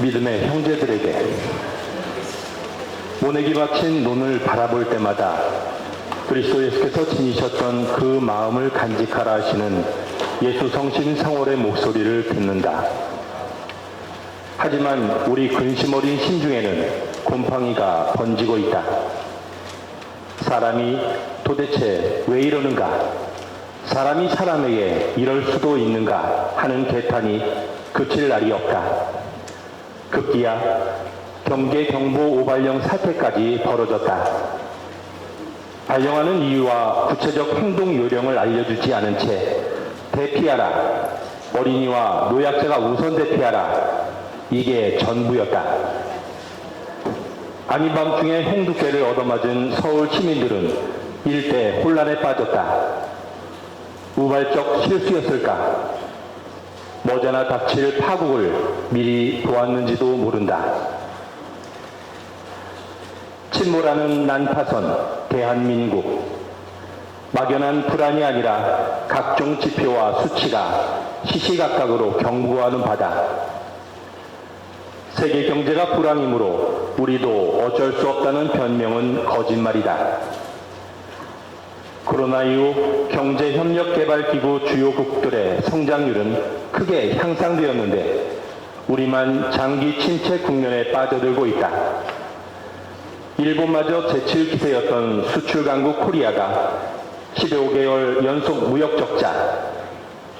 믿음의 형제들에게 모내기 바친 논을 바라볼 때마다 그리스도 예수께서 지니셨던 그 마음을 간직하라 하시는 예수 성신 성월의 목소리를 듣는다. 하지만 우리 근심 어린 심중에는 곰팡이가 번지고 있다. 사람이 도대체 왜 이러는가? 사람이 사람에게 이럴 수도 있는가 하는 개탄이 그칠 날이 없다. 급기야 경계 경보 오발령 사태까지 벌어졌다. 발령하는 이유와 구체적 행동 요령을 알려주지 않은 채 대피하라, 어린이와 노약자가 우선 대피하라, 이게 전부였다. 아닌 밤중에 홍두깨를 얻어맞은 서울 시민들은 일대 혼란에 빠졌다. 우발적 실수였을까? 머지않아 닥칠 파국을 미리 보았는지도 모른다. 침몰하는 난파선 대한민국. 막연한 불안이 아니라 각종 지표와 수치가 시시각각으로 경고하는 바다. 세계 경제가 불황이므로 우리도 어쩔 수 없다는 변명은 거짓말이다. 코로나 이후 경제협력개발기구 주요국들의 성장률은 크게 향상되었는데 우리만 장기 침체 국면에 빠져들고 있다. 일본마저 제칠 기세였던 수출 강국 코리아가 15개월 연속 무역 적자,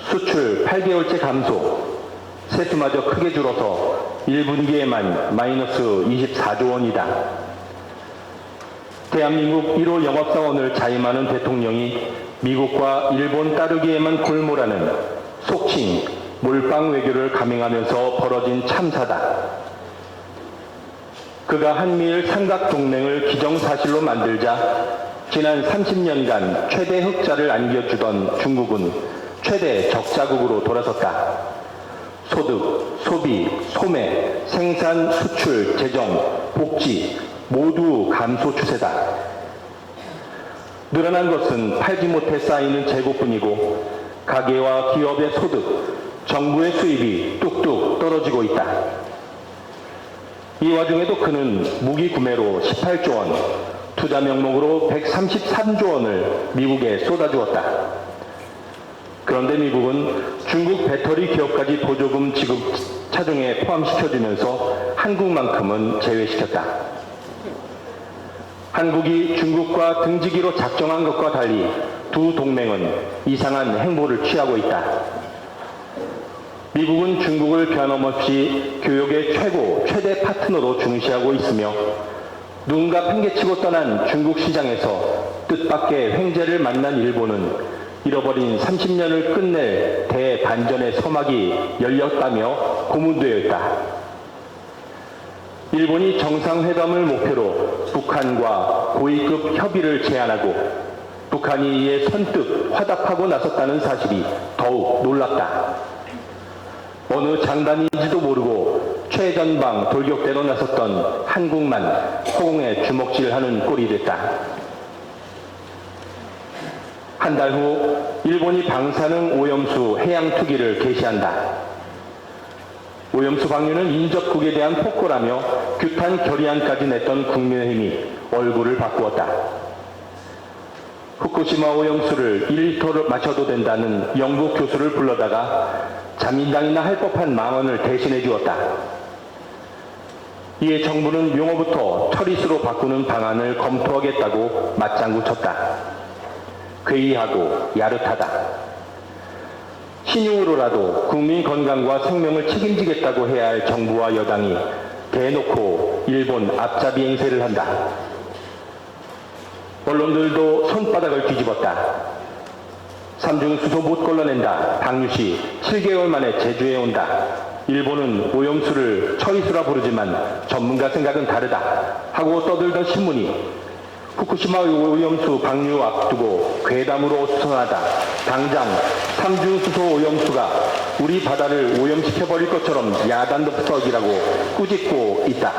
수출 8개월째 감소, 세수마저 크게 줄어서 1분기에만 마이너스 24조 원이다. 대한민국 1호 영업사원을 자임하는 대통령이 미국과 일본 따르기에만 골몰하는 속칭 몰빵 외교를 감행하면서 벌어진 참사다. 그가 한미일 삼각동맹을 기정사실로 만들자 지난 30년간 최대 흑자를 안겨주던 중국은 최대 적자국으로 돌아섰다. 소득, 소비, 소매, 생산, 수출, 재정, 복지 모두 감소 추세다. 늘어난 것은 팔지 못해 쌓이는 재고뿐이고 가계와 기업의 소득, 정부의 수입이 뚝뚝 떨어지고 있다. 이 와중에도 그는 무기 구매로 18조 원, 투자 명목으로 133조 원을 미국에 쏟아주었다. 그런데 미국은 중국 배터리 기업까지 보조금 지급 차종에 포함시켜주면서 한국만큼은 제외시켰다. 한국이 중국과 등지기로 작정한 것과 달리 두 동맹은 이상한 행보를 취하고 있다. 미국은 중국을 변함없이 교역의 최대 파트너로 중시하고 있으며 누군가 팽개치고 떠난 중국 시장에서 뜻밖의 횡재를 만난 일본은 잃어버린 30년을 끝낼 대반전의 서막이 열렸다며 고문되어 있다. 일본이 정상회담을 목표로 북한과 고위급 협의를 제안하고 북한이 이에 선뜻 화답하고 나섰다는 사실이 더욱 놀랍다. 어느 장단인지도 모르고 최전방 돌격대로 나섰던 한국만 허공에 주먹질하는 꼴이 됐다. 한 달 후 일본이 방사능 오염수 해양 투기를 개시한다. 오염수 방류는 인접국에 대한 폭거라며 규탄 결의안까지 냈던 국민의힘이 얼굴을 바꾸었다. 후쿠시마 오염수를 1리터를 마셔도 된다는 영국 교수를 불러다가 자민당이나 할 법한 망언을 대신해 주었다. 이에 정부는 용어부터 처리수로 바꾸는 방안을 검토하겠다고 맞장구 쳤다. 괴이하고 야릇하다. 신용으로라도 국민 건강과 생명을 책임지겠다고 해야 할 정부와 여당이 대놓고 일본 앞잡이 행세를 한다. 언론들도 손바닥을 뒤집었다. 삼중수소 못 걸러낸다. 방류시 7개월 만에 제주에 온다. 일본은 오염수를 처리수라 부르지만 전문가 생각은 다르다 하고 떠들던 신문이 후쿠시마 오염수 방류 앞두고 괴담으로 수선하다. 당장 삼중수소 오염수가 우리 바다를 오염시켜버릴 것처럼 야단법석이라고 꾸짖고 있다.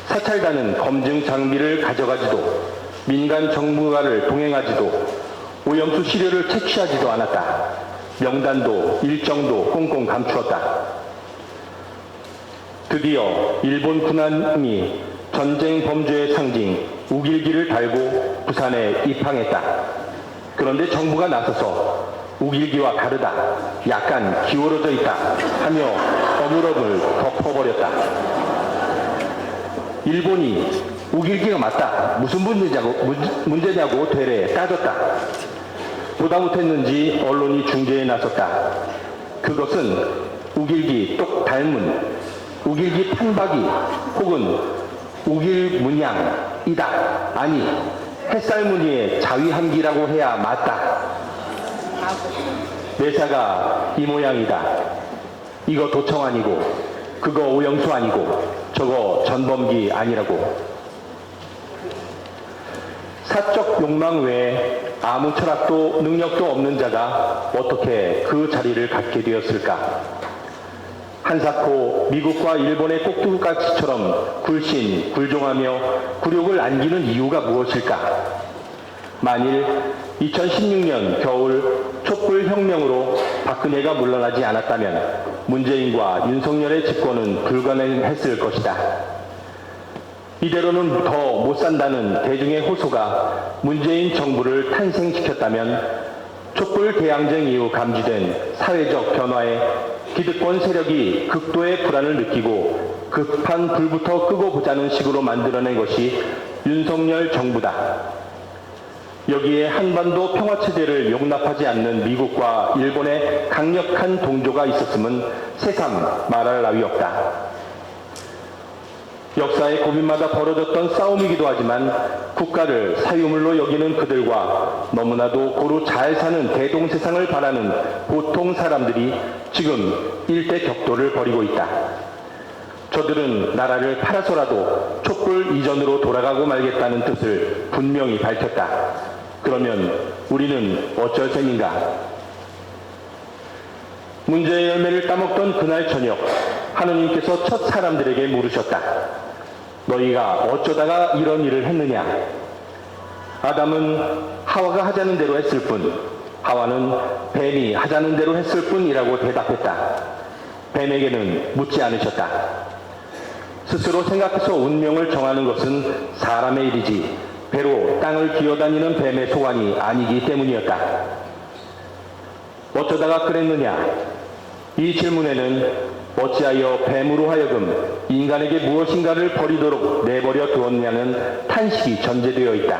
사찰단은 검증 장비를 가져가지도 민간 정부가를 동행하지도 오염수 시료를 채취하지도 않았다. 명단도 일정도 꽁꽁 감추었다. 드디어 일본 군함이 전쟁 범죄의 상징 우길기를 달고 부산에 입항했다. 그런데 정부가 나서서 우길기와 다르다, 약간 기울어져 있다 하며 어물어물 덮어버렸다. 일본이 우길기가 맞다, 무슨 문제냐고 되레 따졌다. 보다 못했는지 언론이 중재에 나섰다. 그것은 우길기 똑 닮은, 우길기 판박이 혹은 우길문양이다. 아니, 햇살무늬의 자위함기라고 해야 맞다. 매사가 이 모양이다. 이거 도청 아니고, 그거 오영수 아니고, 저거 전범기 아니라고. 사적 욕망 외에 아무 철학도 능력도 없는 자가 어떻게 그 자리를 갖게 되었을까? 한사코 미국과 일본의 꼭두각시처럼 굴신, 굴종하며 굴욕을 안기는 이유가 무엇일까? 만일 2016년 겨울 촛불혁명으로 박근혜가 물러나지 않았다면 문재인과 윤석열의 집권은 불가능했을 것이다. 이대로는 더 못 산다는 대중의 호소가 문재인 정부를 탄생시켰다면 촛불 대항쟁 이후 감지된 사회적 변화에 기득권 세력이 극도의 불안을 느끼고 급한 불부터 끄고 보자는 식으로 만들어낸 것이 윤석열 정부다. 여기에 한반도 평화체제를 용납하지 않는 미국과 일본의 강력한 동조가 있었음은 새삼 말할 나위 없다. 역사의 고민마다 벌어졌던 싸움이기도 하지만 국가를 사유물로 여기는 그들과 너무나도 고루 잘 사는 대동세상을 바라는 보통 사람들이 지금 일대 격돌을 벌이고 있다. 저들은 나라를 팔아서라도 촛불 이전으로 돌아가고 말겠다는 뜻을 분명히 밝혔다. 그러면 우리는 어쩔 셈인가? 문제의 열매를 따먹던 그날 저녁, 하느님께서 첫 사람들에게 물으셨다. 너희가 어쩌다가 이런 일을 했느냐? 아담은 하와가 하자는 대로 했을 뿐, 하와는 뱀이 하자는 대로 했을 뿐이라고 대답했다. 뱀에게는 묻지 않으셨다. 스스로 생각해서 운명을 정하는 것은 사람의 일이지 배로 땅을 기어다니는 뱀의 소관이 아니기 때문이었다. 어쩌다가 그랬느냐? 이 질문에는 어찌하여 뱀으로 하여금 인간에게 무엇인가를 버리도록 내버려 두었냐는 탄식이 전제되어 있다.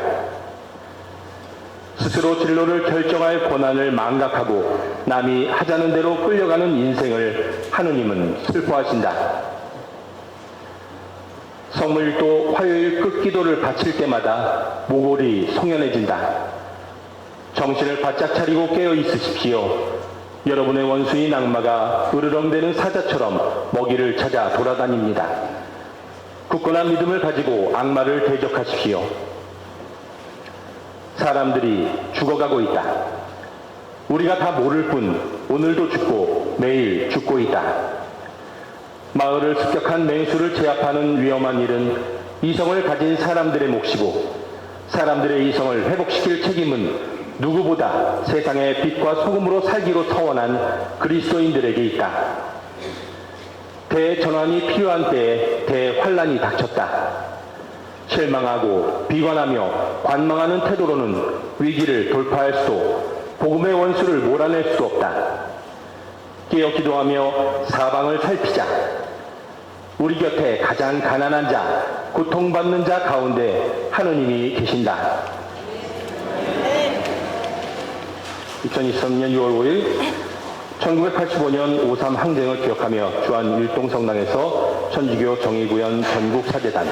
스스로 진로를 결정할 권한을 망각하고 남이 하자는 대로 끌려가는 인생을 하느님은 슬퍼하신다. 성물일도 화요일 끝기도를 바칠 때마다 모골이 송연해진다. 정신을 바짝 차리고 깨어 있으십시오. 여러분의 원수인 악마가 으르렁대는 사자처럼 먹이를 찾아 돌아다닙니다. 굳건한 믿음을 가지고 악마를 대적하십시오. 사람들이 죽어가고 있다. 우리가 다 모를 뿐 오늘도 죽고 내일 죽고 있다. 마을을 습격한 맹수를 제압하는 위험한 일은 이성을 가진 사람들의 몫이고 사람들의 이성을 회복시킬 책임은 누구보다 세상의 빛과 소금으로 살기로 서원한 그리스도인들에게 있다. 대전환이 필요한 때에 대환란이 닥쳤다. 실망하고 비관하며 관망하는 태도로는 위기를 돌파할 수도 복음의 원수를 몰아낼 수도 없다. 깨어 기도하며 사방을 살피자. 우리 곁에 가장 가난한 자, 고통받는 자 가운데 하느님이 계신다. 2023년 6월 5일 1985년 5.3 항쟁을 기억하며 주한 율동성당에서 천주교 정의구현 전국사재단